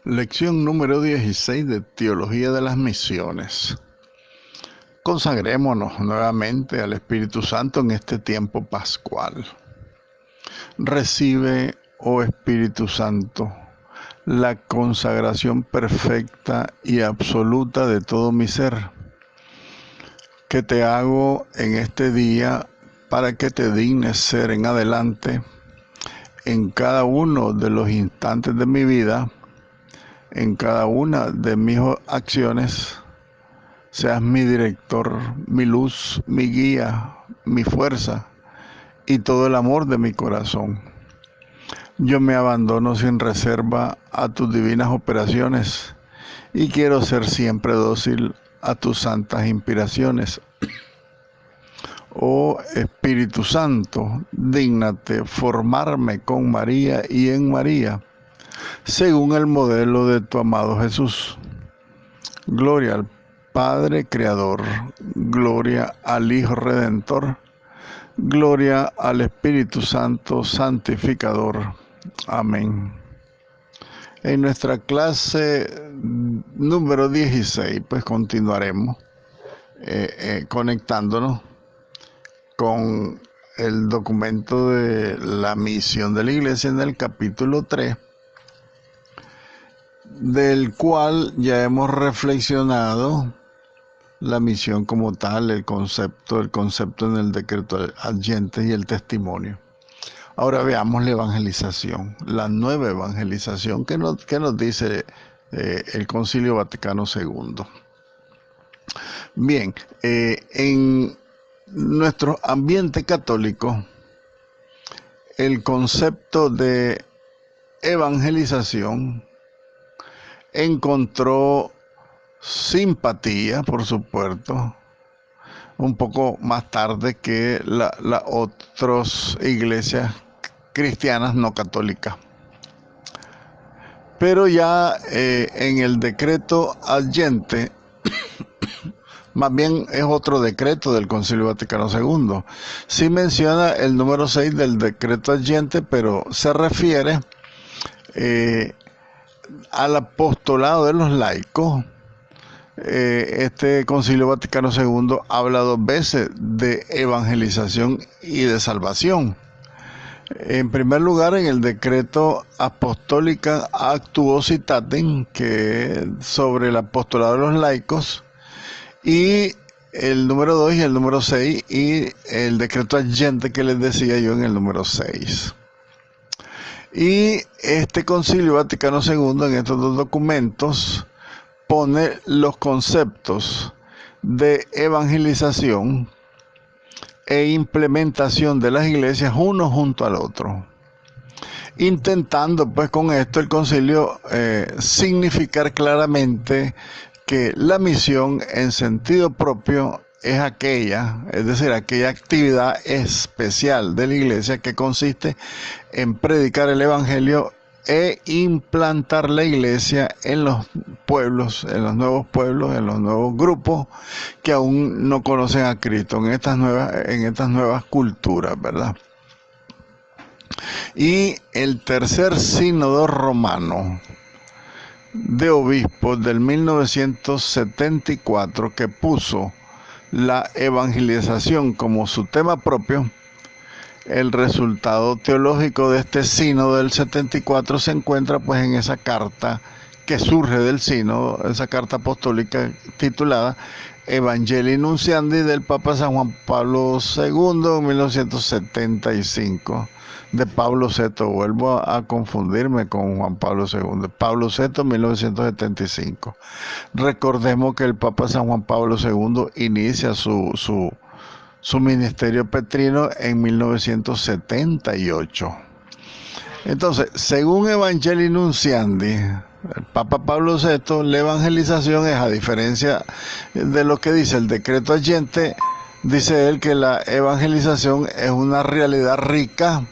Lección número 16 de Teología de las Misiones. Consagrémonos nuevamente al Espíritu Santo en este tiempo pascual. Recibe, oh Espíritu Santo, la consagración perfecta y absoluta de todo mi ser, que te hago en este día para que te dignes ser en adelante, en cada uno de los instantes de mi vida, en cada una de mis acciones, seas mi director, mi luz, mi guía, mi fuerza y todo el amor de mi corazón. Yo me abandono sin reserva a tus divinas operaciones y quiero ser siempre dócil a tus santas inspiraciones. Oh Espíritu Santo, dígnate formarme con María y en María, según el modelo de tu amado Jesús. Gloria al Padre Creador, gloria al Hijo Redentor, gloria al Espíritu Santo Santificador. Amén. En nuestra clase número 16, pues continuaremos conectándonos con el documento de la misión de la Iglesia en el capítulo 3, del cual ya hemos reflexionado la misión como tal, el concepto en el decreto adyentes y el testimonio. Ahora veamos la evangelización, la nueva evangelización que nos dice el Concilio Vaticano II. Bien, en nuestro ambiente católico, el concepto de evangelización encontró simpatía, por supuesto, un poco más tarde que las otras iglesias cristianas no católicas. Pero ya en el decreto adyente, más bien es otro decreto del Concilio Vaticano II. Sí menciona el número 6 del decreto adyente, pero se refiere al apostolado de los laicos. Este Concilio Vaticano II habla 2 veces de evangelización y de salvación. En primer lugar, en el decreto Apostólica Actuositatem, que es sobre el apostolado de los laicos, y el número 2 y el número 6, y el decreto adyente que les decía yo en el número 6. Y este Concilio Vaticano II en estos 2 documentos pone los conceptos de evangelización e implementación de las iglesias uno junto al otro, intentando pues con esto el concilio significar claramente que la misión en sentido propio es aquella, es decir, aquella actividad especial de la iglesia que consiste en predicar el evangelio e implantar la iglesia en los pueblos, en los nuevos grupos que aún no conocen a Cristo, en estas nuevas culturas, ¿verdad? Y el tercer sínodo romano de obispos del 1974, que puso la evangelización como su tema propio, el resultado teológico de este sínodo del 74 se encuentra pues en esa carta que surge del sínodo, esa carta apostólica titulada Evangelii Nuntiandi del Papa San Juan Pablo II en 1975, de Pablo VI. Vuelvo a confundirme con Juan Pablo II. Pablo VI, 1975. Recordemos que el Papa San Juan Pablo II inicia su ministerio petrino en 1978. Entonces, según Evangelii Nuntiandi, el Papa Pablo VI, la evangelización es, a diferencia de lo que dice el decreto adyente, dice él que la evangelización es una realidad rica,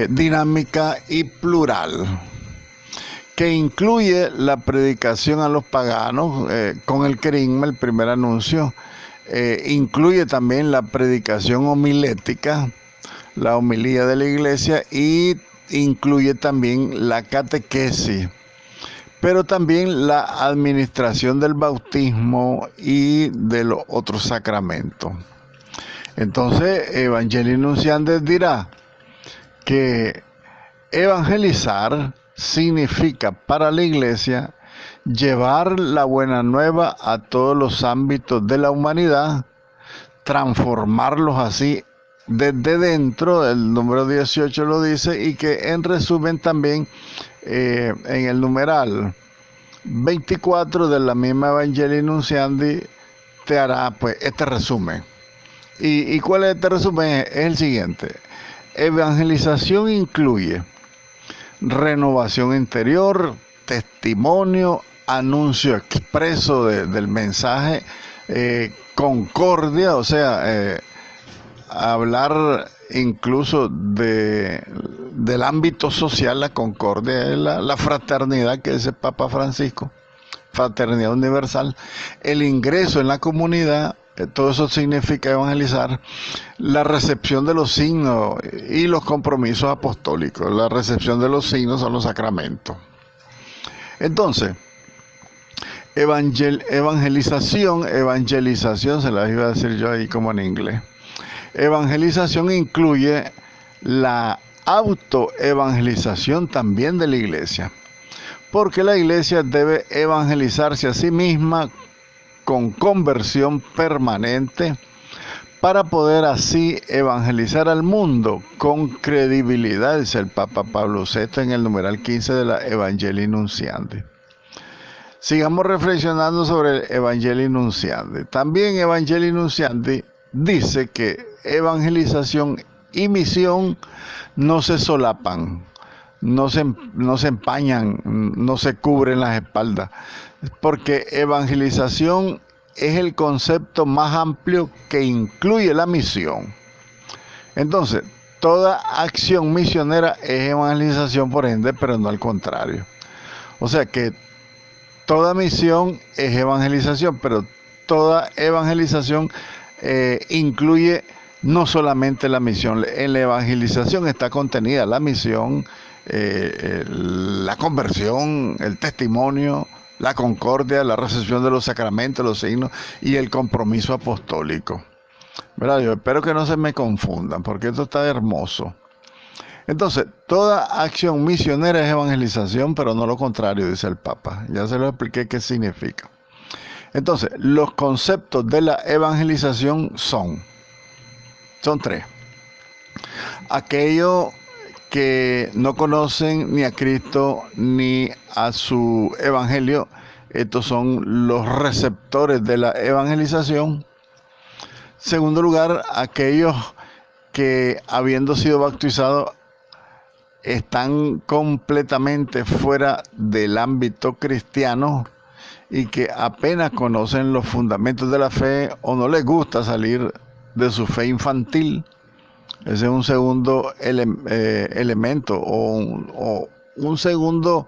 dinámica y plural, que incluye la predicación a los paganos con el querigma, el primer anuncio. Incluye también la predicación homilética, la homilía de la iglesia, y incluye también la catequesis, pero también la administración del bautismo y de los otros sacramentos. Entonces, Evangelii Nuntiandi dirá que evangelizar significa para la iglesia llevar la buena nueva a todos los ámbitos de la humanidad, transformarlos así desde dentro, el número 18 lo dice, y que en resumen también en el numeral 24 de la misma Evangelii Nuntiandi te hará pues este resumen. ¿Y cuál es este resumen? Es el siguiente. Evangelización incluye renovación interior, testimonio, anuncio expreso del mensaje, concordia, o sea, hablar incluso del ámbito social, la concordia, la fraternidad que dice el Papa Francisco, fraternidad universal, el ingreso en la comunidad, todo eso significa evangelizar, la recepción de los signos y los compromisos apostólicos. La recepción de los signos son los sacramentos. Entonces, evangelización, se las iba a decir yo ahí como en inglés. Evangelización incluye la autoevangelización también de la iglesia, porque la iglesia debe evangelizarse a sí misma con conversión permanente para poder así evangelizar al mundo con credibilidad, dice el Papa Pablo VI en el numeral 15 de la Evangelii Nuntiandi. Sigamos reflexionando sobre el Evangelii Nuntiandi. También Evangelii Nuntiandi dice que evangelización y misión no se solapan, no se empañan, no se cubren las espaldas, porque evangelización es el concepto más amplio que incluye la misión. Entonces, toda acción misionera es evangelización por ende, pero no al contrario. O sea que toda misión es evangelización, pero toda evangelización incluye no solamente la misión. En la evangelización está contenida la misión, la conversión, el testimonio, la concordia, la recepción de los sacramentos, los signos y el compromiso apostólico. ¿Verdad? Yo espero que no se me confundan, porque esto está hermoso. Entonces, toda acción misionera es evangelización, pero no lo contrario, dice el Papa. Ya se lo expliqué qué significa. Entonces, los conceptos de la evangelización son tres. Aquellos que no conocen ni a Cristo ni a su evangelio, estos son los receptores de la evangelización. Segundo lugar, aquellos que habiendo sido bautizados están completamente fuera del ámbito cristiano y que apenas conocen los fundamentos de la fe o no les gusta salir de su fe infantil. Ese es un segundo elemento o un segundo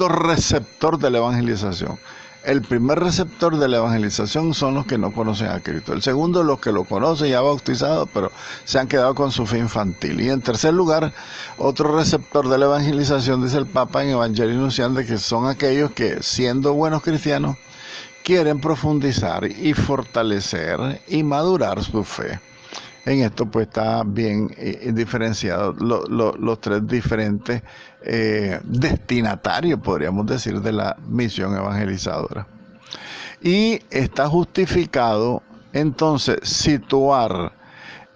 receptor de la evangelización. El primer receptor de la evangelización son los que no conocen a Cristo. El segundo, los que lo conocen ya bautizados, pero se han quedado con su fe infantil. Y en tercer lugar, otro receptor de la evangelización, dice el Papa en Evangelii Nuntiandi, que son aquellos que, siendo buenos cristianos, quieren profundizar y fortalecer y madurar su fe. En esto pues está bien diferenciado los tres diferentes destinatarios, podríamos decir, de la misión evangelizadora. Y está justificado entonces situar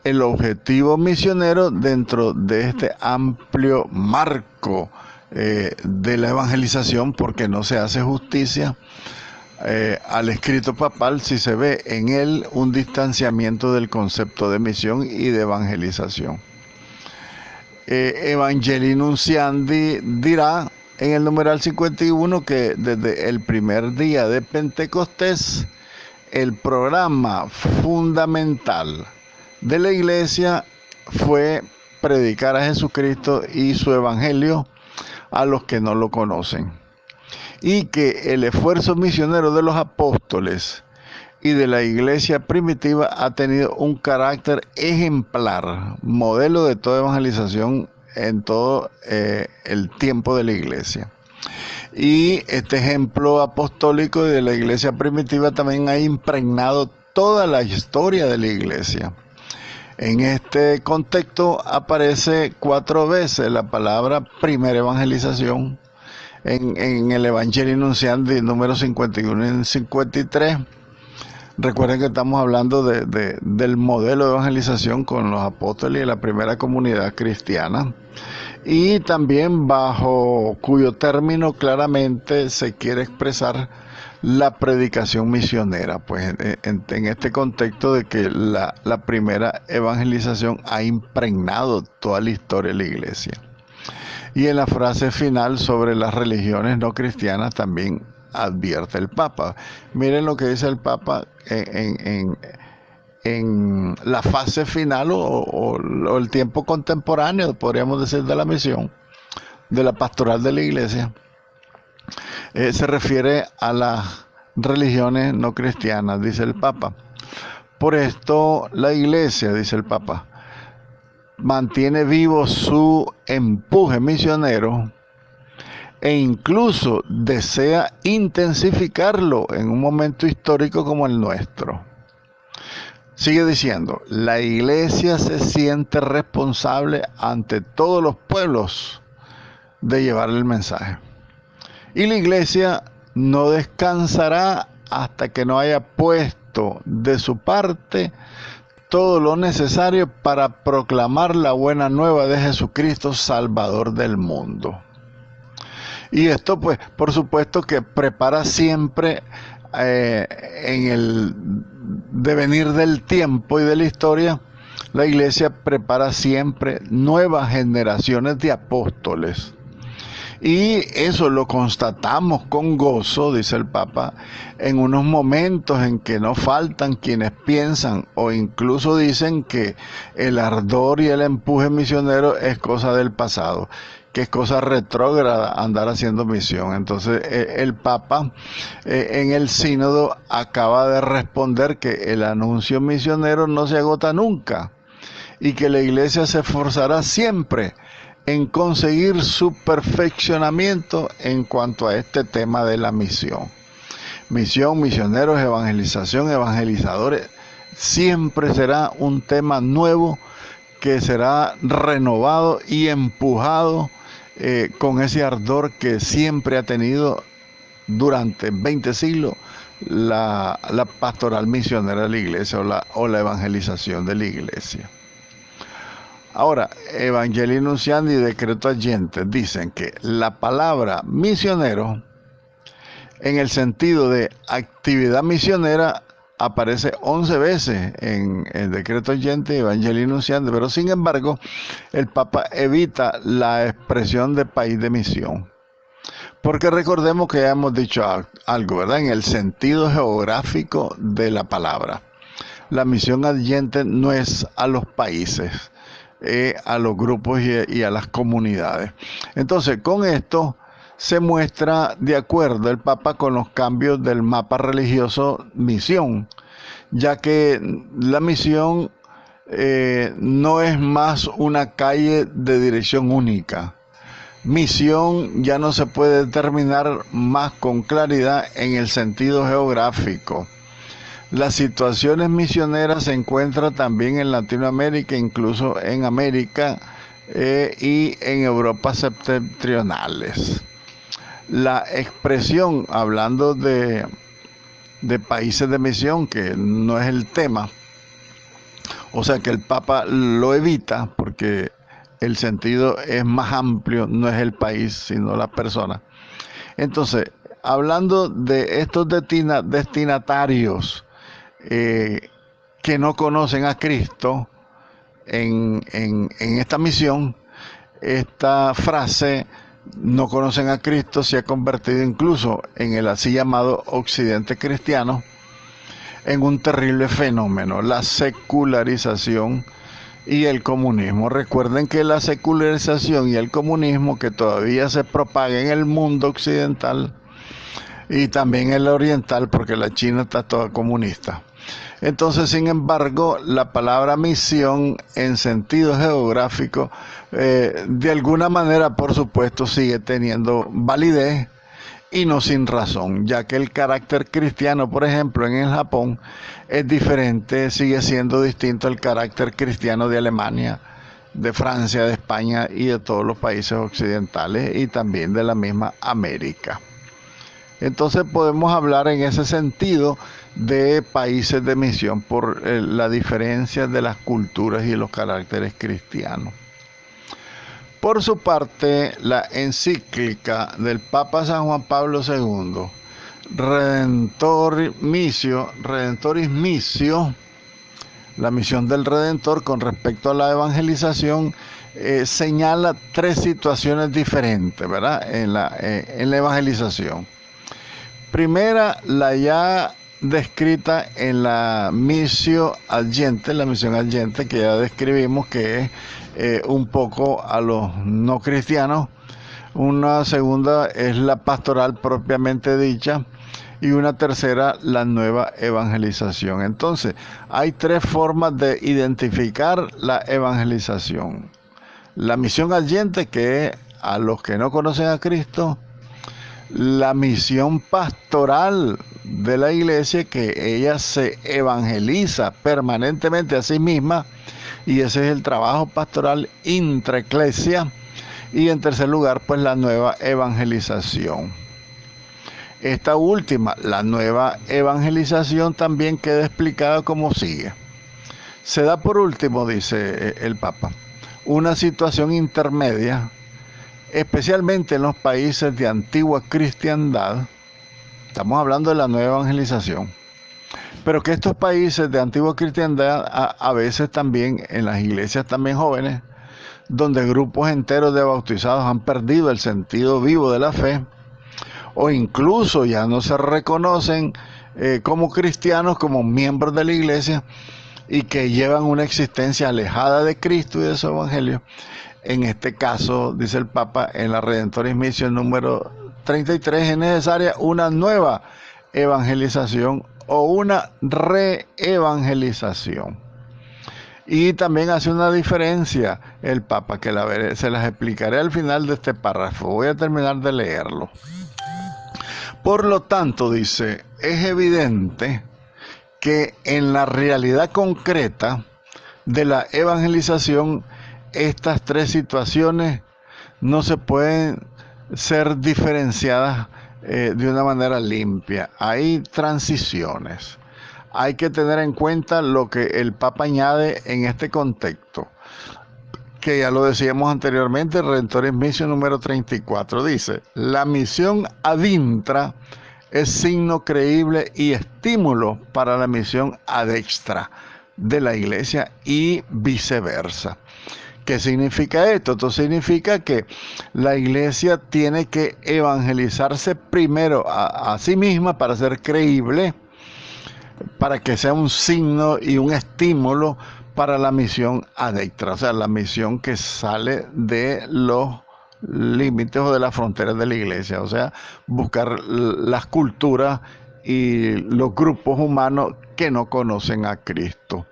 el objetivo misionero dentro de este amplio marco de la evangelización, porque no se hace justicia al escrito papal si se ve en él un distanciamiento del concepto de misión y de evangelización. Evangelii Nuntiandi dirá en el numeral 51 que desde el primer día de Pentecostés el programa fundamental de la iglesia fue predicar a Jesucristo y su evangelio a los que no lo conocen, y que el esfuerzo misionero de los apóstoles y de la iglesia primitiva ha tenido un carácter ejemplar, modelo de toda evangelización en todo el tiempo de la iglesia. Y este ejemplo apostólico de la iglesia primitiva también ha impregnado toda la historia de la iglesia. En este contexto aparece 4 veces la palabra primera evangelización en el Evangelio Nunciandi número 51 y 53. Recuerden que estamos hablando del modelo de evangelización con los apóstoles y la primera comunidad cristiana, y también bajo cuyo término claramente se quiere expresar la predicación misionera, pues en este contexto de que la primera evangelización ha impregnado toda la historia de la iglesia. Y en la frase final sobre las religiones no cristianas también advierte el Papa. Miren lo que dice el Papa en la fase final o el tiempo contemporáneo, podríamos decir, de la misión, de la pastoral de la iglesia. Se refiere a las religiones no cristianas, dice el Papa. Por esto la iglesia, dice el Papa, mantiene vivo su empuje misionero e incluso desea intensificarlo en un momento histórico como el nuestro. Sigue diciendo, la iglesia se siente responsable ante todos los pueblos de llevar el mensaje. Y la iglesia no descansará hasta que no haya puesto de su parte todo lo necesario para proclamar la buena nueva de Jesucristo, Salvador del mundo. Y esto, pues, por supuesto que prepara siempre en el devenir del tiempo y de la historia, la iglesia prepara siempre nuevas generaciones de apóstoles. Y eso lo constatamos con gozo, dice el Papa, en unos momentos en que no faltan quienes piensan o incluso dicen que el ardor y el empuje misionero es cosa del pasado, que es cosa retrógrada andar haciendo misión. Entonces el Papa en el sínodo acaba de responder que el anuncio misionero no se agota nunca y que la iglesia se esforzará siempre en conseguir su perfeccionamiento en cuanto a este tema de la misión. Misión, misioneros, evangelización, evangelizadores, siempre será un tema nuevo que será renovado y empujado con ese ardor que siempre ha tenido durante 20 siglos la pastoral misionera de la iglesia o la evangelización de la iglesia. Ahora, Evangelii Nunciandi y Decreto Agente dicen que la palabra misionero, en el sentido de actividad misionera, aparece 11 veces en el Decreto Agente y Evangelii Nunciandi, pero sin embargo, el Papa evita la expresión de país de misión. Porque recordemos que ya hemos dicho algo, ¿verdad? En el sentido geográfico de la palabra. La misión adyente no es a los países, a los grupos y a las comunidades. Entonces, con esto se muestra de acuerdo el Papa con los cambios del mapa religioso misión, ya que la misión no es más una calle de dirección única. Misión ya no se puede determinar más con claridad en el sentido geográfico. Las situaciones misioneras se encuentran también en Latinoamérica, incluso en América y en Europa septentrionales. La expresión, hablando de países de misión, que no es el tema, o sea que el Papa lo evita porque el sentido es más amplio, no es el país, sino la persona. Entonces, hablando de estos destinatarios que no conocen a Cristo en esta misión, esta frase, no conocen a Cristo, se ha convertido incluso en el así llamado occidente cristiano, en un terrible fenómeno, la secularización y el comunismo. Recuerden que la secularización y el comunismo que todavía se propaga en el mundo occidental y también en el oriental, porque la China está toda comunista. Entonces, sin embargo, la palabra misión en sentido geográfico, de alguna manera, por supuesto, sigue teniendo validez y no sin razón, ya que el carácter cristiano, por ejemplo, en el Japón es diferente, sigue siendo distinto al carácter cristiano de Alemania, de Francia, de España y de todos los países occidentales y también de la misma América. Entonces podemos hablar en ese sentido de países de misión por la diferencia de las culturas y los caracteres cristianos. Por su parte, la encíclica del Papa San Juan Pablo II, Redentoris Missio, la misión del Redentor con respecto a la evangelización, señala tres situaciones diferentes, ¿verdad? En la evangelización. Primera, la ya descrita en la misión adyente, que ya describimos, que es un poco a los no cristianos. Una segunda es la pastoral propiamente dicha. Y una tercera, la nueva evangelización. Entonces, hay tres formas de identificar la evangelización. La misión adyente, que es a los que no conocen a Cristo. La misión pastoral de la iglesia, que ella se evangeliza permanentemente a sí misma, y ese es el trabajo pastoral intraeclesia. Y en tercer lugar, pues la nueva evangelización. Esta última, la nueva evangelización, también queda explicada como sigue. Se da por último, dice el Papa, una situación intermedia, especialmente en los países de antigua cristiandad. Estamos hablando de la nueva evangelización, pero que estos países de antigua cristiandad, a veces también en las iglesias también jóvenes, donde grupos enteros de bautizados han perdido el sentido vivo de la fe, o incluso ya no se reconocen como cristianos, como miembros de la iglesia, y que llevan una existencia alejada de Cristo y de su evangelio. En este caso, dice el Papa, en la Redentoris Missio número 33, es necesaria una nueva evangelización o una reevangelización. Y también hace una diferencia el Papa, que se las explicaré al final de este párrafo. Voy a terminar de leerlo. Por lo tanto, dice, es evidente que en la realidad concreta de la evangelización, estas tres situaciones no se pueden ser diferenciadas de una manera limpia. Hay transiciones. Hay que tener en cuenta lo que el Papa añade en este contexto, que ya lo decíamos anteriormente, Redentoris Missio número 34, dice: la misión ad intra es signo creíble y estímulo para la misión ad extra de la iglesia y viceversa. ¿Qué significa esto? Esto significa que la iglesia tiene que evangelizarse primero a sí misma para ser creíble, para que sea un signo y un estímulo para la misión ad extra, o sea, la misión que sale de los límites o de las fronteras de la iglesia, o sea, buscar las culturas y los grupos humanos que no conocen a Cristo.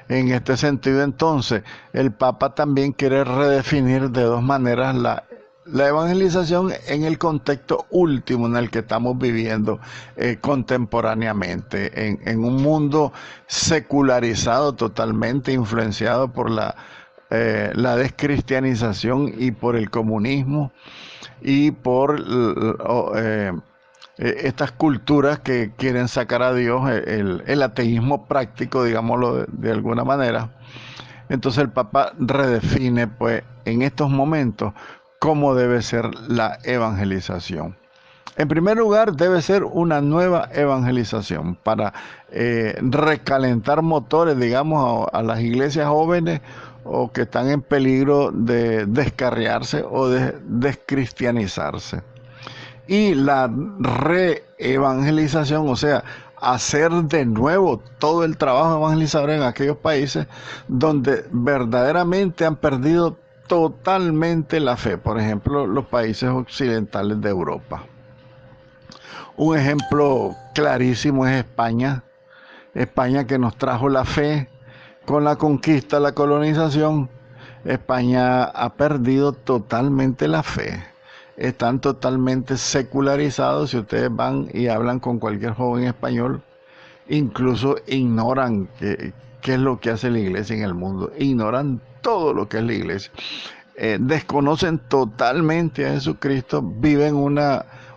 En este sentido, entonces, el Papa también quiere redefinir de dos maneras la evangelización en el contexto último en el que estamos viviendo contemporáneamente, en un mundo secularizado, totalmente influenciado por la descristianización y por el comunismo y por estas culturas que quieren sacar a Dios, el ateísmo práctico, digámoslo de alguna manera. Entonces el Papa redefine, pues, en estos momentos, cómo debe ser la evangelización. En primer lugar, debe ser una nueva evangelización para recalentar motores, digamos, a las iglesias jóvenes o que están en peligro de descarriarse o de descristianizarse. Y la reevangelización, o sea, hacer de nuevo todo el trabajo evangelizador en aquellos países donde verdaderamente han perdido totalmente la fe. Por ejemplo, los países occidentales de Europa. Un ejemplo clarísimo es España. España, que nos trajo la fe con la conquista, la colonización. España ha perdido totalmente la fe. están totalmente secularizados. Si ustedes van y hablan con cualquier joven español, incluso ignoran qué es lo que hace la iglesia en el mundo, ignoran todo lo que es la iglesia, desconocen totalmente a Jesucristo, viven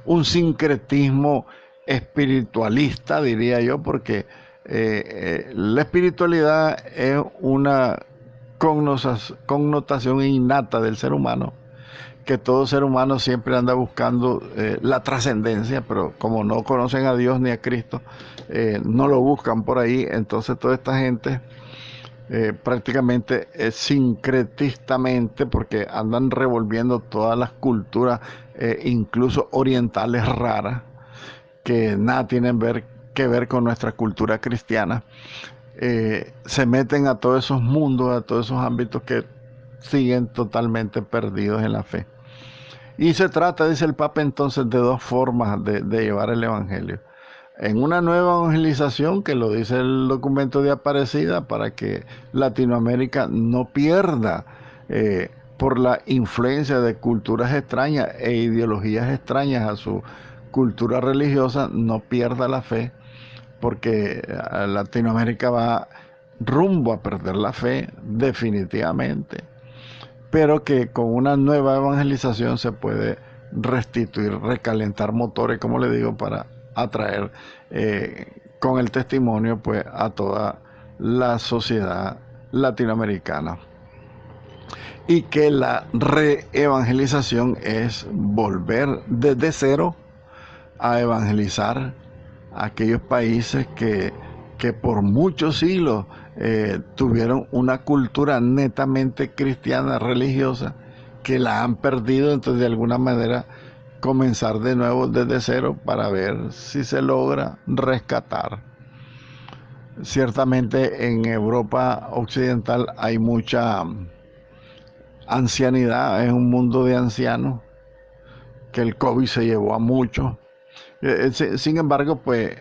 un sincretismo espiritualista, diría yo, porque la espiritualidad es una connotación innata del ser humano, que todo ser humano siempre anda buscando la trascendencia, pero como no conocen a Dios ni a Cristo, no lo buscan por ahí. Entonces toda esta gente prácticamente sincretistamente, porque andan revolviendo todas las culturas, incluso orientales raras, que nada tienen que ver con nuestra cultura cristiana, se meten a todos esos mundos, a todos esos ámbitos que siguen totalmente perdidos en la fe. Y se trata, dice el Papa, entonces, de dos formas de llevar el Evangelio. En una nueva evangelización, que lo dice el documento de Aparecida, para que Latinoamérica no pierda por la influencia de culturas extrañas e ideologías extrañas a su cultura religiosa, no pierda la fe, porque Latinoamérica va rumbo a perder la fe definitivamente, pero que con una nueva evangelización se puede restituir, recalentar motores, como le digo, para atraer con el testimonio pues a toda la sociedad latinoamericana. Y que la reevangelización es volver desde cero a evangelizar a aquellos países que por muchos siglos tuvieron una cultura netamente cristiana, religiosa, que la han perdido. Entonces, de alguna manera, comenzar de nuevo desde cero para ver si se logra rescatar. Ciertamente en Europa occidental hay mucha ancianidad, es un mundo de ancianos, que el COVID se llevó a muchos. Sin embargo, pues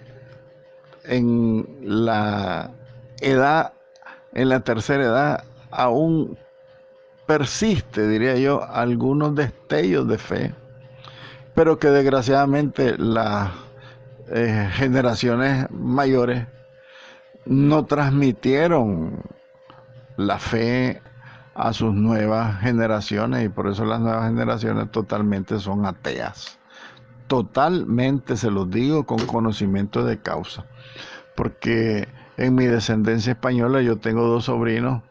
en la edad, en la tercera edad, aún persiste, diría yo, algunos destellos de fe, pero que desgraciadamente las generaciones mayores no transmitieron la fe a sus nuevas generaciones, y por eso las nuevas generaciones totalmente son ateas. Totalmente, se los digo con conocimiento de causa, porque en mi descendencia española yo tengo dos sobrinos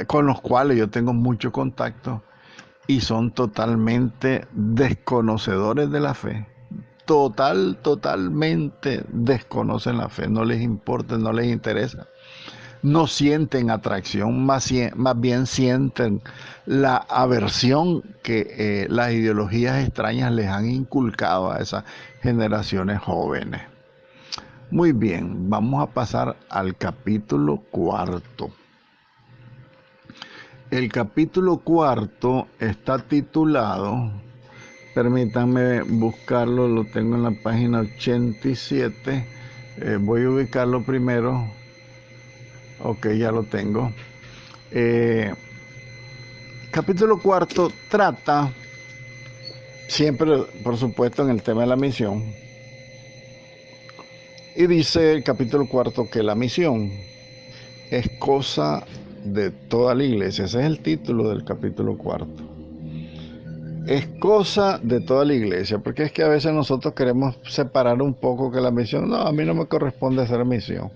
con los cuales yo tengo mucho contacto, y son totalmente desconocedores de la fe. Totalmente desconocen la fe, no les importa, no les interesa. No sienten atracción, más bien sienten la aversión que las ideologías extrañas les han inculcado a esas generaciones jóvenes. Muy bien, vamos a pasar al capítulo 4. El capítulo 4 está titulado, permítanme buscarlo, lo tengo en la página 87, voy a ubicarlo primero. Ok, ya lo tengo. Capítulo 4 trata, siempre por supuesto, en el tema de la misión. Y dice el capítulo 4 que la misión es cosa de toda la iglesia. Ese es el título del capítulo 4. Es cosa de toda la iglesia, porque es que a veces nosotros queremos separar un poco que la misión, no, a mí no me corresponde hacer misión.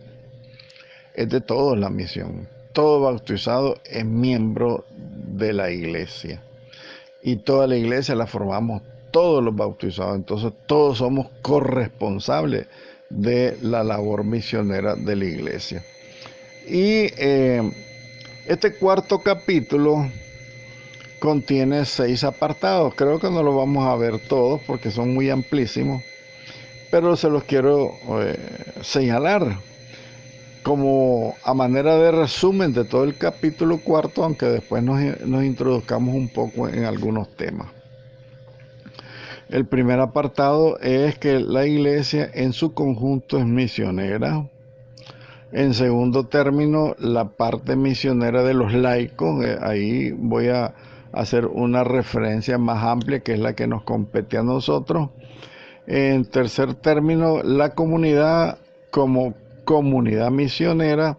Es de todos la misión. Todo bautizado es miembro de la iglesia. Y toda la iglesia la formamos todos los bautizados. Entonces todos somos corresponsables de la labor misionera de la iglesia. Y este cuarto capítulo contiene 6 apartados. Creo que no lo vamos a ver todos porque son muy amplísimos, pero se los quiero señalar como a manera de resumen de todo el capítulo 4, aunque después nos introduzcamos un poco en algunos temas. El primer apartado es que la iglesia en su conjunto es misionera. En segundo término, la parte misionera de los laicos. Ahí voy a hacer una referencia más amplia, que es la que nos compete a nosotros. En tercer término, la comunidad como comunidad misionera,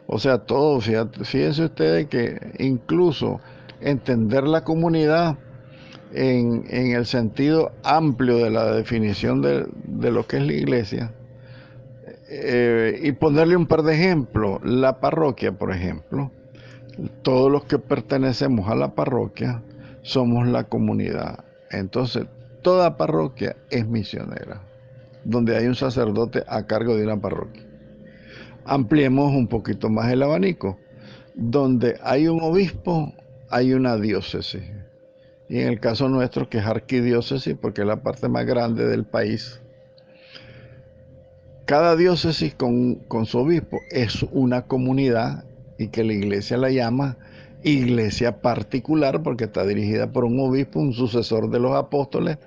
o sea, todo, fíjense ustedes que incluso entender la comunidad en el sentido amplio de la definición de lo que es la iglesia, y ponerle un par de ejemplos. La parroquia, por ejemplo, todos los que pertenecemos a la parroquia somos la comunidad. Entonces, toda parroquia es misionera, donde hay un sacerdote a cargo de una parroquia. Ampliemos un poquito más el abanico. Donde hay un obispo, hay una diócesis. Y en el caso nuestro, que es arquidiócesis, porque es la parte más grande del país, cada diócesis con su obispo es una comunidad, y que la iglesia la llama iglesia particular, porque está dirigida por un obispo, un sucesor de los apóstoles.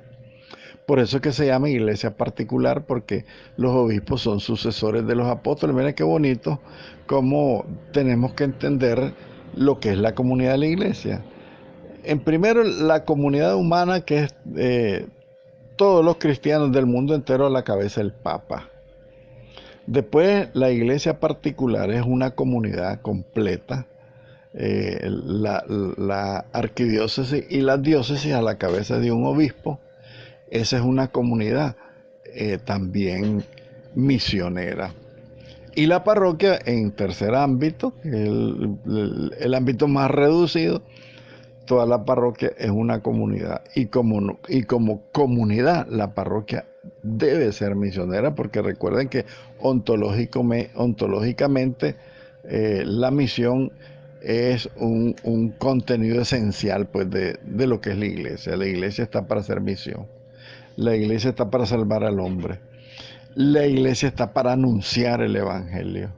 Por eso es que se llama iglesia particular, porque los obispos son sucesores de los apóstoles. Miren qué bonito cómo tenemos que entender lo que es la comunidad de la iglesia. En primero, la comunidad humana, que es todos los cristianos del mundo entero a la cabeza del Papa. Después, la iglesia particular es una comunidad completa, la arquidiócesis y la diócesis a la cabeza de un obispo. Esa es una comunidad también misionera. Y la parroquia, en tercer ámbito, que es el ámbito más reducido, toda la parroquia es una comunidad. Y como comunidad, la parroquia debe ser misionera, porque recuerden que ontológicamente la misión es un contenido esencial, pues, de lo que es la iglesia. La iglesia está para hacer misión. La iglesia está para salvar al hombre. La iglesia está para anunciar el evangelio.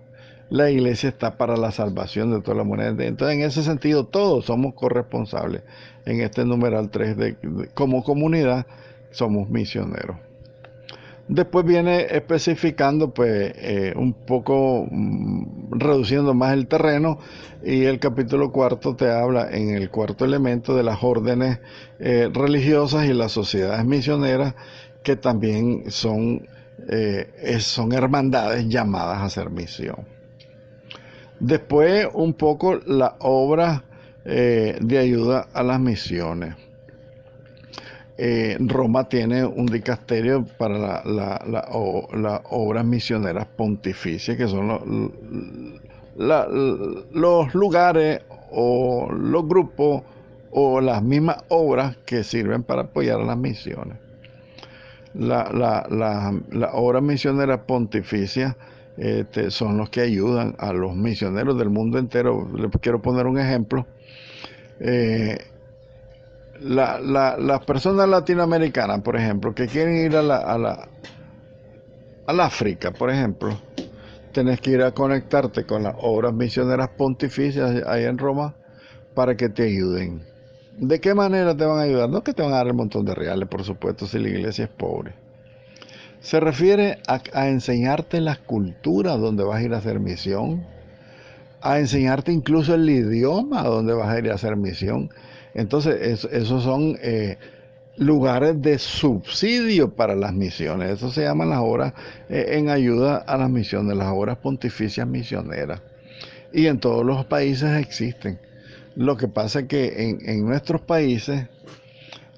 La iglesia está para la salvación de toda la humanidad. Entonces, en ese sentido, todos somos corresponsables. En este numeral 3, como comunidad, somos misioneros. Después viene especificando, pues, un poco reduciendo más el terreno, y el capítulo 4 te habla en el cuarto elemento de las órdenes religiosas y las sociedades misioneras, que también son hermandades llamadas a hacer misión. Después, un poco la obra de ayuda a las misiones. Roma tiene un dicasterio para las obras misioneras pontificias, que son los lugares o los grupos o las mismas obras que sirven para apoyar a las misiones. Las obras misioneras pontificias son los que ayudan a los misioneros del mundo entero. Les quiero poner un ejemplo. Las personas latinoamericanas, por ejemplo, que quieren ir al África, por ejemplo, tenés que ir a conectarte con las obras misioneras pontificias ahí en Roma para que te ayuden. ¿De qué manera te van a ayudar? No es que te van a dar un montón de reales, por supuesto, si la iglesia es pobre. Se refiere a enseñarte las culturas donde vas a ir a hacer misión, a enseñarte incluso el idioma donde vas a ir a hacer misión. Entonces, esos son lugares de subsidio para las misiones. Eso se llaman las obras en ayuda a las misiones, las obras pontificias misioneras. Y en todos los países existen. Lo que pasa es que en nuestros países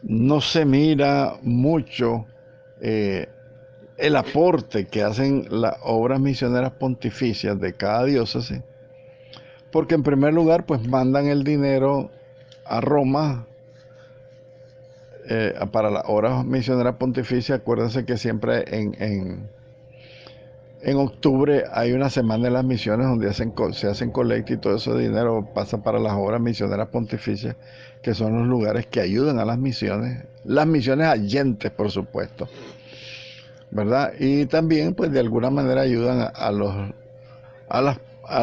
no se mira mucho el aporte que hacen las obras misioneras pontificias de cada diócesis, porque en primer lugar, pues, mandan el dinero a Roma para las obras misioneras pontificias. Acuérdense que siempre en octubre hay una semana de las misiones donde se hacen colecta, y todo ese dinero pasa para las obras misioneras pontificias, que son los lugares que ayudan a las misiones allentes, por supuesto, ¿verdad? Y también, pues, de alguna manera ayudan a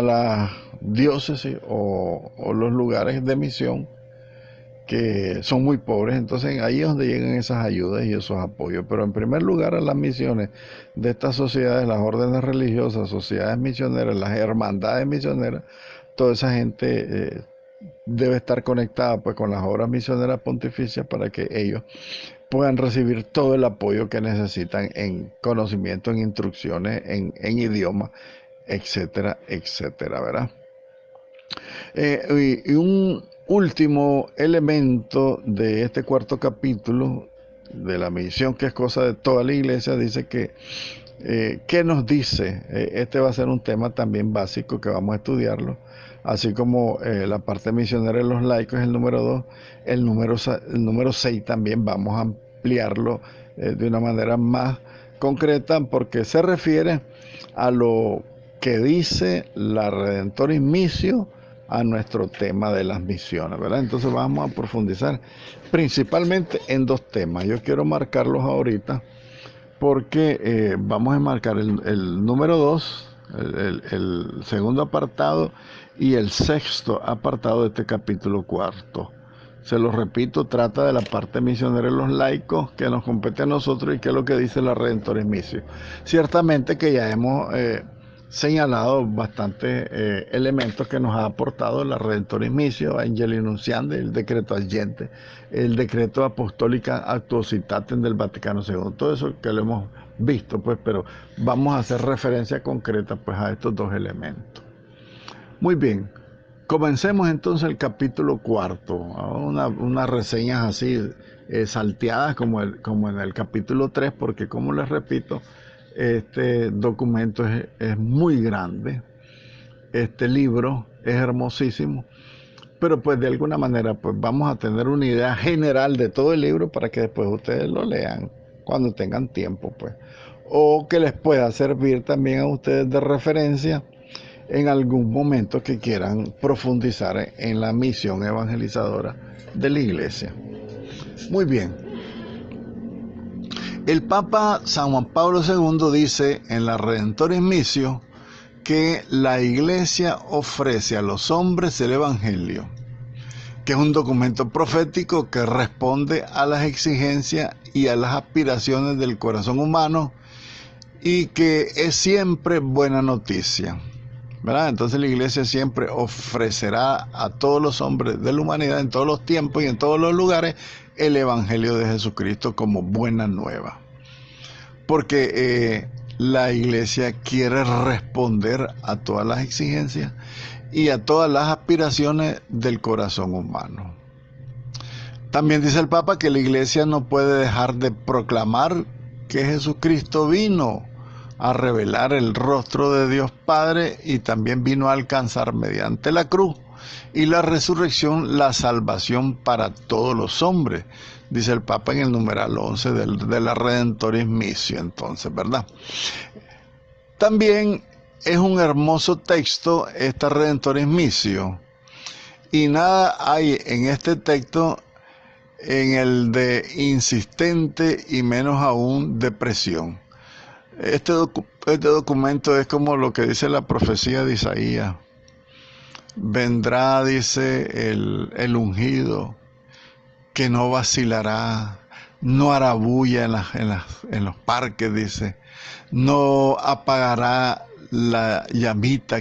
las diócesis o los lugares de misión que son muy pobres. Entonces ahí es donde llegan esas ayudas y esos apoyos. Pero en primer lugar, a las misiones de estas sociedades, las órdenes religiosas, sociedades misioneras, las hermandades misioneras, toda esa gente debe estar conectada pues con las obras misioneras pontificias para que ellos puedan recibir todo el apoyo que necesitan en conocimiento, en instrucciones, en idioma, etcétera, etcétera, ¿verdad? Y un último elemento de este cuarto capítulo de la misión, que es cosa de toda la iglesia, dice que ¿qué nos dice? Este va a ser un tema también básico que vamos a estudiarlo, así como la parte misionera de los laicos es el número 2, el número 6 también vamos a ampliarlo de una manera más concreta porque se refiere a lo que dice la Redentoris Missio a nuestro tema de las misiones, ¿verdad? Entonces vamos a profundizar principalmente en dos temas. Yo quiero marcarlos ahorita porque vamos a marcar el número 2, el segundo apartado y el sexto apartado de este capítulo cuarto. Se lo repito, trata de la parte misionera de los laicos que nos compete a nosotros y qué es lo que dice la Redentoris Missio. Ciertamente que ya hemos señalado bastantes elementos que nos ha aportado la Redentoris Missio, Angeli Nunciandi, el decreto Agente, el decreto Apostólica Actuositatem del Vaticano II, todo eso que lo hemos visto, pues, pero vamos a hacer referencia concreta pues a estos dos elementos. Muy bien, comencemos entonces el capítulo cuarto, unas reseñas así salteadas como en el capítulo 3, porque como les repito, este documento es muy grande, este libro es hermosísimo, pero pues de alguna manera pues vamos a tener una idea general de todo el libro para que después ustedes lo lean cuando tengan tiempo, pues, o que les pueda servir también a ustedes de referencia en algún momento que quieran profundizar en la misión evangelizadora de la iglesia. Muy bien. El Papa San Juan Pablo II dice en la Redentoris Missio que la iglesia ofrece a los hombres el evangelio, que es un documento profético que responde a las exigencias y a las aspiraciones del corazón humano y que es siempre buena noticia, ¿verdad? Entonces la iglesia siempre ofrecerá a todos los hombres de la humanidad en todos los tiempos y en todos los lugares el evangelio de Jesucristo como buena nueva, porque la iglesia quiere responder a todas las exigencias y a todas las aspiraciones del corazón humano. También dice el Papa que la iglesia no puede dejar de proclamar que Jesucristo vino a revelar el rostro de Dios Padre y también vino a alcanzar mediante la cruz y la resurrección la salvación para todos los hombres, dice el Papa en el numeral 11 de la Redentoris Missio, entonces, ¿verdad? También es un hermoso texto esta Redentoris Missio y nada hay en este texto en el de insistente y menos aún de presión. Este documento es como lo que dice la profecía de Isaías. Vendrá, dice, el ungido, que no vacilará, no hará bulla en los parques, dice, no apagará la llamita,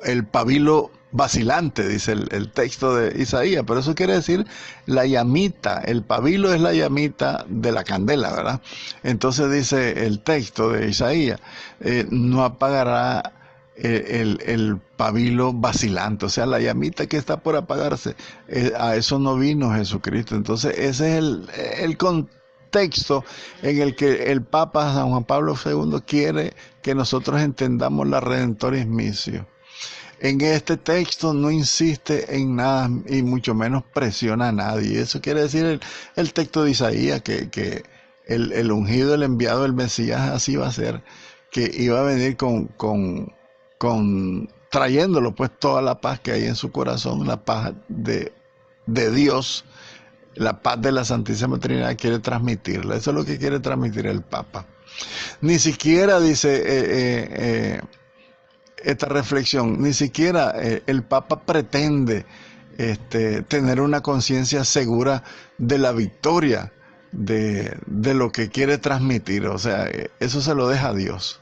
el pabilo vacilante, dice el texto de Isaías, pero eso quiere decir la llamita, el pabilo es la llamita de la candela, ¿verdad? Entonces dice el texto de Isaías, no apagará el pabilo vacilante, o sea, la llamita que está por apagarse, a eso no vino Jesucristo. Entonces ese es el contexto en el que el Papa San Juan Pablo II quiere que nosotros entendamos la Redentoris Missio. En este texto no insiste en nada y mucho menos presiona a nadie. Eso quiere decir el texto de Isaías, que el ungido, el enviado, el Mesías, así va a ser, que iba a venir con trayéndolo pues toda la paz que hay en su corazón, la paz de Dios, la paz de la Santísima Trinidad quiere transmitirla. Eso es lo que quiere transmitir el Papa. Ni siquiera dice esta reflexión, ni siquiera el Papa pretende tener una conciencia segura de la victoria de lo que quiere transmitir. O sea, eso se lo deja a Dios.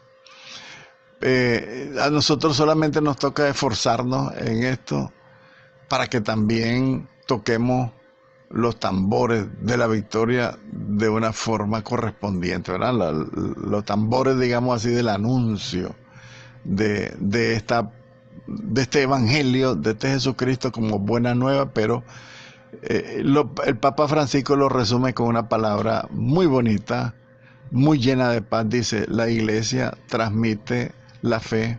A nosotros solamente nos toca esforzarnos en esto para que también toquemos los tambores de la victoria de una forma correspondiente, ¿verdad? Los tambores, digamos así, del anuncio de este evangelio, de este Jesucristo como buena nueva, pero el Papa Francisco lo resume con una palabra muy bonita, muy llena de paz. Dice: la iglesia transmite la fe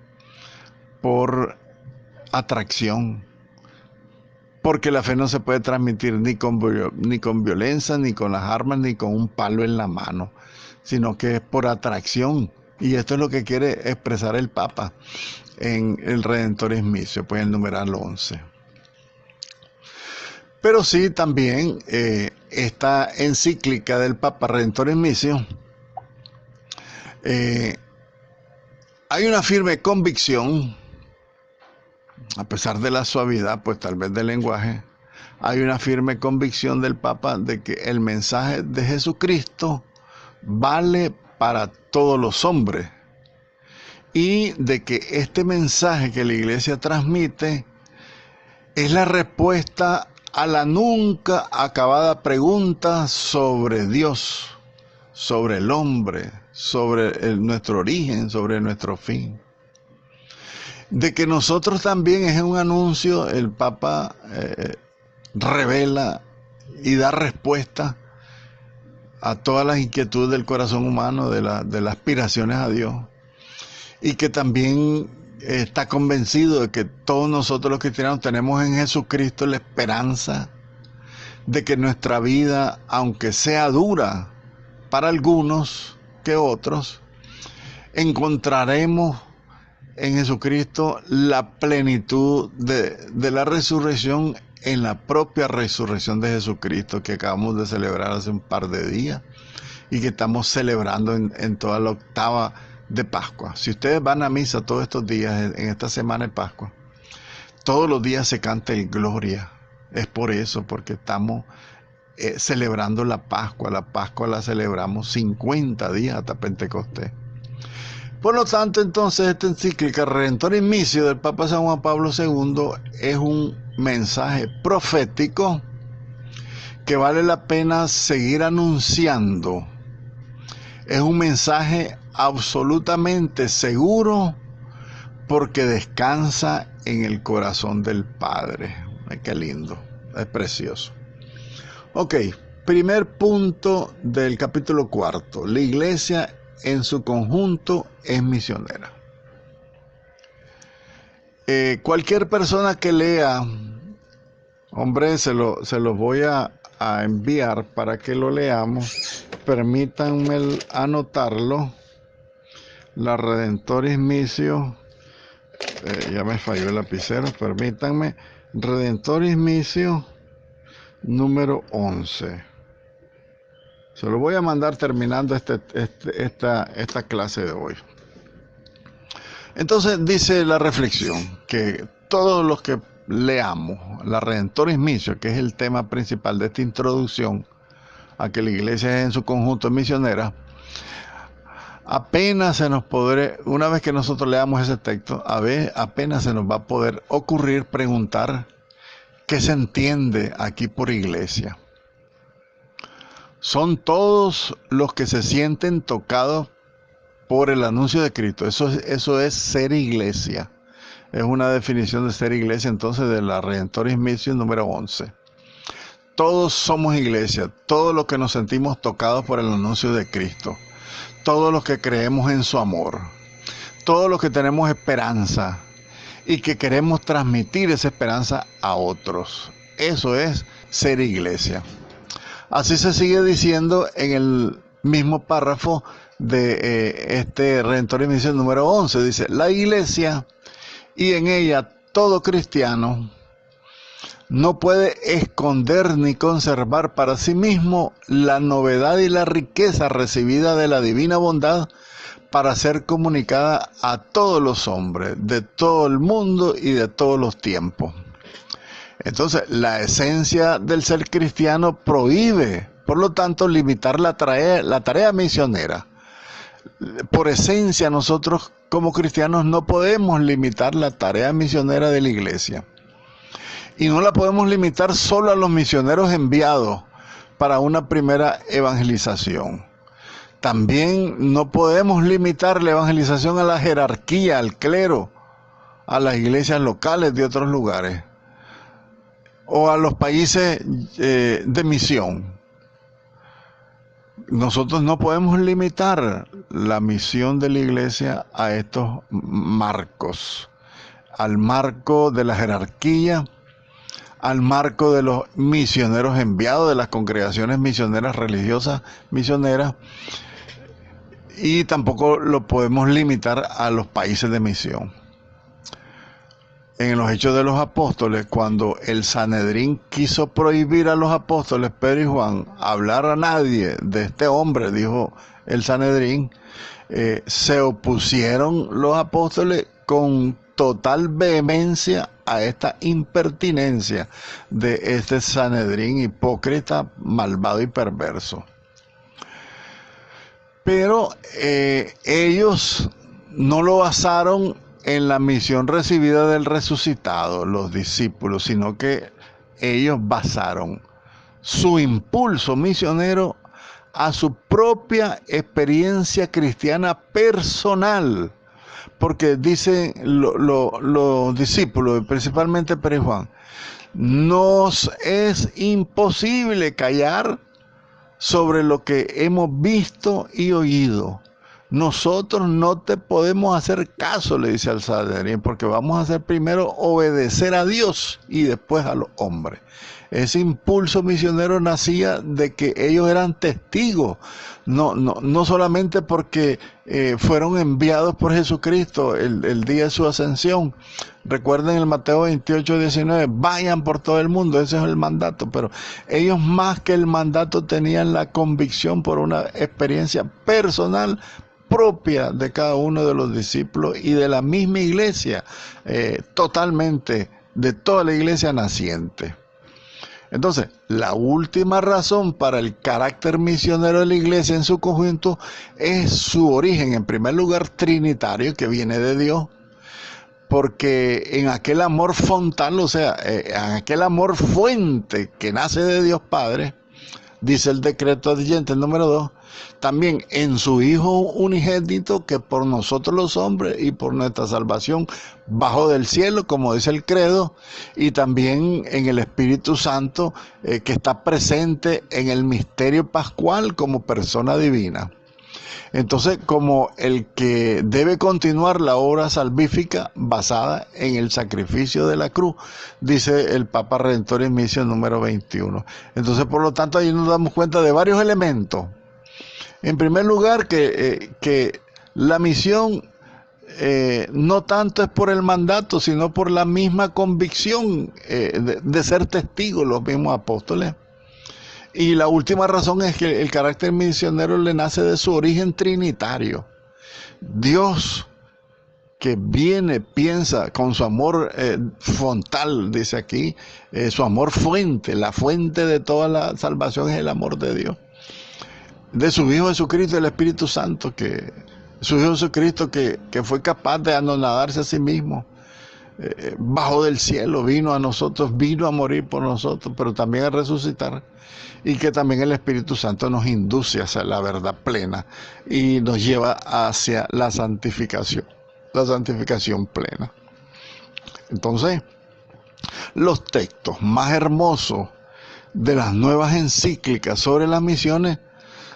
por atracción, porque la fe no se puede transmitir ni con violencia, ni con las armas, ni con un palo en la mano, sino que es por atracción. Y esto es lo que quiere expresar el Papa en el Redemptoris Missio, pues el numeral 11. Pero sí, también esta encíclica del Papa Redemptoris Missio, hay una firme convicción, a pesar de la suavidad, pues tal vez del lenguaje, hay una firme convicción del Papa de que el mensaje de Jesucristo vale para todos los hombres, y de que este mensaje que la iglesia transmite es la respuesta a la nunca acabada pregunta sobre Dios, sobre el hombre, sobre nuestro origen, sobre nuestro fin. De que nosotros también, es un anuncio, el Papa revela y da respuesta a todas las inquietudes del corazón humano, de las aspiraciones a Dios, y que también está convencido de que todos nosotros los cristianos tenemos en Jesucristo la esperanza de que nuestra vida, aunque sea dura para algunos que otros, encontraremos en Jesucristo la plenitud de la resurrección, en la propia resurrección de Jesucristo, que acabamos de celebrar hace un par de días y que estamos celebrando en toda la octava de Pascua. Si ustedes van a misa todos estos días, en esta semana de Pascua, todos los días se canta el Gloria. Es por eso, porque estamos celebrando la Pascua. La Pascua la celebramos 50 días hasta Pentecostés. Por lo tanto, entonces, esta encíclica Redemptoris Missio del Papa San Juan Pablo II es un mensaje profético que vale la pena seguir anunciando. Es un mensaje absolutamente seguro, porque descansa en el corazón del Padre. Ay, qué lindo, es precioso. Ok, primer punto del capítulo 4. La iglesia en su conjunto es misionera. Cualquier persona que lea, hombre, se los voy a enviar para que lo leamos. Permítanme anotarlo. La Redemptoris Missio, ya me falló el lapicero, permítanme. Redemptoris Missio número 11. Se lo voy a mandar terminando esta clase de hoy. Entonces dice la reflexión que todos los que leamos la Redemptoris Missio, que es el tema principal de esta introducción a que la iglesia en su conjunto es misionera, apenas se nos podrá, una vez que nosotros leamos ese texto, apenas se nos va a poder ocurrir preguntar qué se entiende aquí por iglesia. Son todos los que se sienten tocados por el anuncio de Cristo. Eso es ser iglesia. Es una definición de ser iglesia, entonces, de la Redemptoris Missio número 11. Todos somos iglesia, todos los que nos sentimos tocados por el anuncio de Cristo, todos los que creemos en su amor, todos los que tenemos esperanza y que queremos transmitir esa esperanza a otros. Eso es ser iglesia. Así se sigue diciendo en el mismo párrafo de este Redemptoris Missio número 11. Dice: la iglesia, y en ella todo cristiano, no puede esconder ni conservar para sí mismo la novedad y la riqueza recibida de la divina bondad para ser comunicada a todos los hombres, de todo el mundo y de todos los tiempos. Entonces, la esencia del ser cristiano prohíbe, por lo tanto, limitar la tarea misionera. Por esencia, nosotros como cristianos no podemos limitar la tarea misionera de la iglesia. Y no la podemos limitar solo a los misioneros enviados para una primera evangelización. También no podemos limitar la evangelización a la jerarquía, al clero, a las iglesias locales de otros lugares o a los países de misión. Nosotros no podemos limitar la misión de la iglesia a estos marcos, al marco de la jerarquía, al marco de los misioneros enviados, de las congregaciones misioneras religiosas misioneras, y tampoco lo podemos limitar a los países de misión. En los Hechos de los Apóstoles, cuando el Sanedrín quiso prohibir a los apóstoles Pedro y Juan hablar a nadie de este hombre, dijo el Sanedrín, se opusieron los apóstoles con total vehemencia a esta impertinencia de este Sanedrín hipócrita, malvado y perverso. Pero ellos no lo basaron en la misión recibida del resucitado, los discípulos, sino que ellos basaron su impulso misionero a su propia experiencia cristiana personal, porque dicen los discípulos, principalmente Pedro y Juan, nos es imposible callar sobre lo que hemos visto y oído. Nosotros no te podemos hacer caso, le dice al Sanedrín, porque vamos a hacer primero obedecer a Dios y después a los hombres. Ese impulso misionero nacía de que ellos eran testigos, no solamente porque fueron enviados por Jesucristo el día de su ascensión. Recuerden el Mateo 28:19, vayan por todo el mundo, ese es el mandato, pero ellos más que el mandato tenían la convicción por una experiencia personal propia de cada uno de los discípulos y de la misma iglesia, totalmente, de toda la iglesia naciente. Entonces, la última razón para el carácter misionero de la iglesia en su conjunto es su origen, en primer lugar, trinitario, que viene de Dios, porque en aquel amor fontal, o sea, en aquel amor fuente que nace de Dios Padre, dice el decreto adyente número 2, también en su Hijo unigénito, que por nosotros los hombres y por nuestra salvación bajó del cielo, como dice el credo, y también en el Espíritu Santo, que está presente en el misterio pascual como persona divina. Entonces, como el que debe continuar la obra salvífica basada en el sacrificio de la cruz, dice el Papa Redemptoris Missio número 21. Entonces, por lo tanto, ahí nos damos cuenta de varios elementos. En primer lugar, que la misión no tanto es por el mandato, sino por la misma convicción de ser testigos los mismos apóstoles. Y la última razón es que el carácter misionero le nace de su origen trinitario. Dios, que viene, piensa con su amor fontal, dice aquí, su amor fuente, la fuente de toda la salvación es el amor de Dios. De su Hijo Jesucristo, el Espíritu Santo, que su Hijo Jesucristo que fue capaz de anonadarse a sí mismo, bajó del cielo, vino a nosotros, vino a morir por nosotros, pero también a resucitar, y que también el Espíritu Santo nos induce hacia la verdad plena y nos lleva hacia la santificación plena. Entonces, los textos más hermosos de las nuevas encíclicas sobre las misiones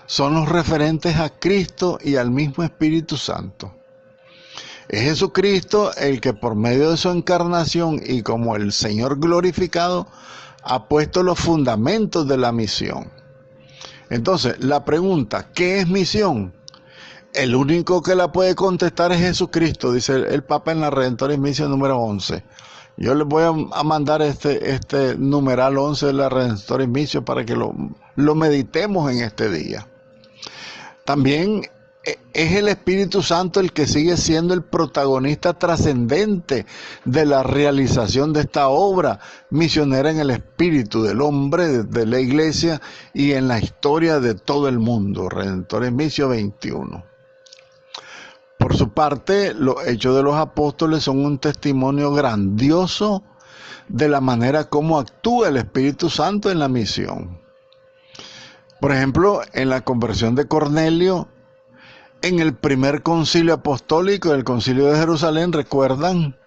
son los referentes a Cristo y al mismo Espíritu Santo. Es Jesucristo el que por medio de su encarnación y como el Señor glorificado ha puesto los fundamentos de la misión. Entonces, la pregunta, ¿qué es misión? El único que la puede contestar es Jesucristo, dice el Papa en la Redemptoris Missio número 11. Yo les voy a mandar este numeral 11 de la Redemptoris Missio para que lo meditemos en este día. También es el Espíritu Santo el que sigue siendo el protagonista trascendente de la realización de esta obra misionera en el espíritu del hombre, de la iglesia y en la historia de todo el mundo. Redemptoris Missio 21. Por su parte, los Hechos de los Apóstoles son un testimonio grandioso de la manera como actúa el Espíritu Santo en la misión. Por ejemplo, en la conversión de Cornelio, en el primer concilio apostólico, el concilio de Jerusalén, recuerdan,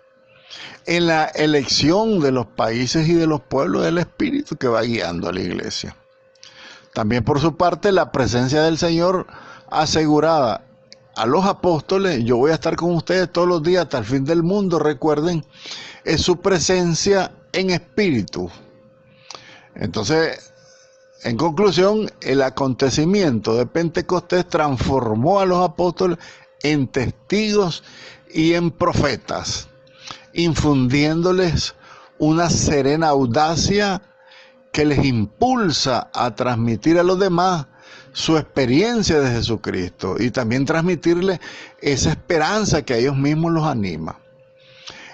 en la elección de los países y de los pueblos del Espíritu que va guiando a la iglesia. También por su parte, la presencia del Señor asegurada a los apóstoles: yo voy a estar con ustedes todos los días hasta el fin del mundo, recuerden, es su presencia en espíritu. Entonces, en conclusión, el acontecimiento de Pentecostés transformó a los apóstoles en testigos y en profetas, infundiéndoles una serena audacia que les impulsa a transmitir a los demás su experiencia de Jesucristo y también transmitirles esa esperanza que a ellos mismos los anima.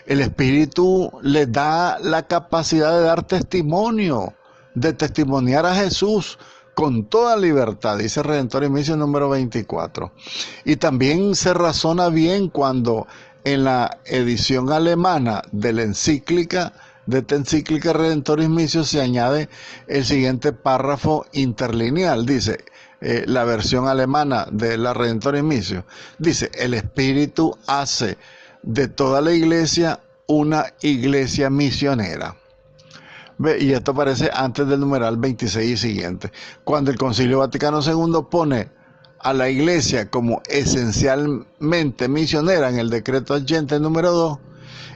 El Espíritu les da la capacidad de dar testimonio, de testimoniar a Jesús con toda libertad, dice Redentor y Misión número 24. Y también se razona bien cuando en la edición alemana de la encíclica, de esta encíclica Redentor y Misión, se añade el siguiente párrafo interlineal. Dice, la versión alemana de la Redentor y Misión, dice: el Espíritu hace de toda la iglesia una iglesia misionera. Y esto aparece antes del numeral 26 y siguiente. Cuando el Concilio Vaticano II pone a la iglesia como esencialmente misionera en el decreto Agente número 2,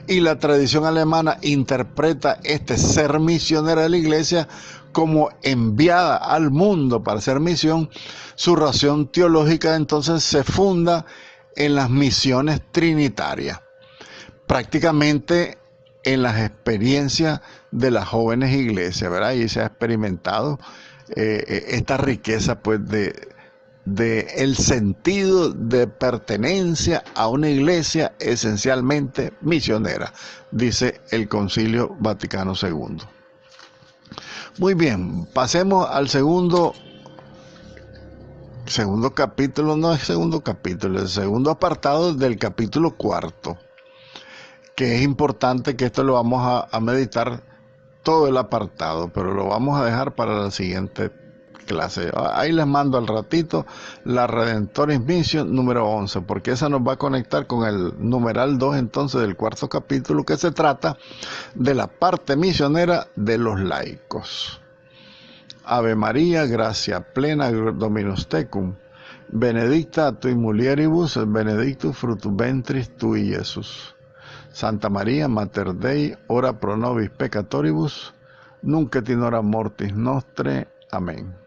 y la tradición alemana interpreta este ser misionera de la iglesia como enviada al mundo para hacer misión, su razón teológica entonces se funda en las misiones trinitarias, prácticamente en las experiencias de las jóvenes iglesias, ¿verdad? Y se ha experimentado esta riqueza, pues, de el sentido de pertenencia a una iglesia esencialmente misionera, dice el Concilio Vaticano II. Muy bien, pasemos al segundo capítulo, no es segundo capítulo, el segundo apartado del capítulo 4, que es importante, que esto lo vamos a meditar todo el apartado, pero lo vamos a dejar para la siguiente clase. Ahí les mando al ratito la Redentoris Mission número 11, porque esa nos va a conectar con el numeral 2 entonces del cuarto capítulo, que se trata de la parte misionera de los laicos. Ave María, gracia plena, Dominus tecum, benedicta tui mulieribus, benedictus fructus ventris tui, Jesús. Santa María, Mater Dei, ora pro nobis peccatoribus, nunc et in hora mortis nostre. Amén.